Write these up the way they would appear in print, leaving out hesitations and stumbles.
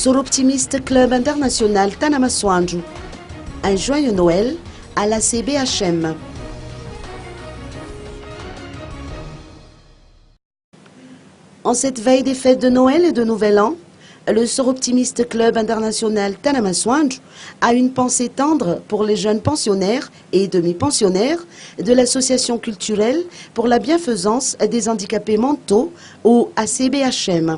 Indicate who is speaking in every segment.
Speaker 1: Soroptimiste Club International Tanamasoandjou. Un joyeux Noël à la CBHM. En cette veille des fêtes de Noël et de Nouvel An, le Soroptimiste Club International Tanamasoandjou a une pensée tendre pour les jeunes pensionnaires et demi-pensionnaires de l'association culturelle pour la bienfaisance des handicapés mentaux ou ACBHM.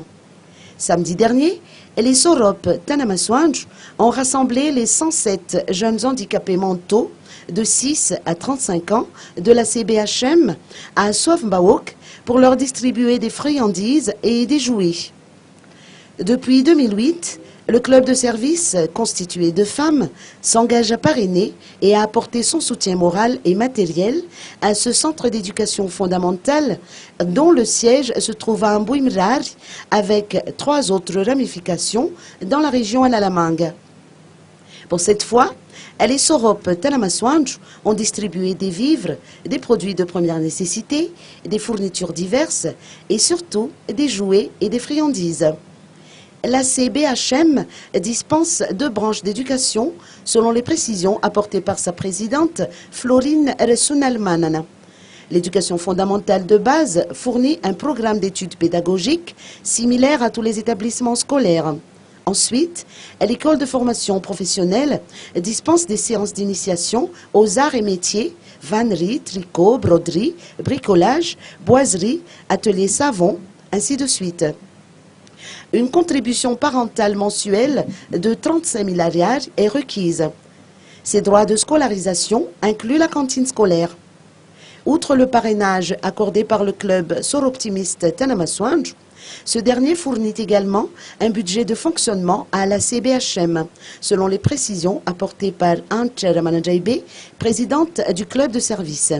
Speaker 1: Samedi dernier, les Sorop Tanamasoandjou ont rassemblé les 107 jeunes handicapés mentaux de 6 à 35 ans de la CBHM à Soif-Mbawok pour leur distribuer des friandises et des jouets. Depuis 2008, le club de service, constitué de femmes, s'engage à parrainer et à apporter son soutien moral et matériel à ce centre d'éducation fondamentale dont le siège se trouve à Mbouimrar avec 3 autres ramifications dans la région Alalamanga. Pour cette fois, les Sorop Tanamasoandjou ont distribué des vivres, des produits de première nécessité, des fournitures diverses et surtout des jouets et des friandises. La CBHM dispense 2 branches d'éducation selon les précisions apportées par sa présidente Florine Ressounalmanana. L'éducation fondamentale de base fournit un programme d'études pédagogiques similaire à tous les établissements scolaires. Ensuite, l'école de formation professionnelle dispense des séances d'initiation aux arts et métiers, vannerie, tricot, broderie, bricolage, boiserie, atelier savon, ainsi de suite. Une contribution parentale mensuelle de 35 000 ariars est requise. Ces droits de scolarisation incluent la cantine scolaire. Outre le parrainage accordé par le club Soroptimiste Tanamasoandjou, ce dernier fournit également un budget de fonctionnement à la CBHM, selon les précisions apportées par Anche Ramanajaibe, présidente du club de service.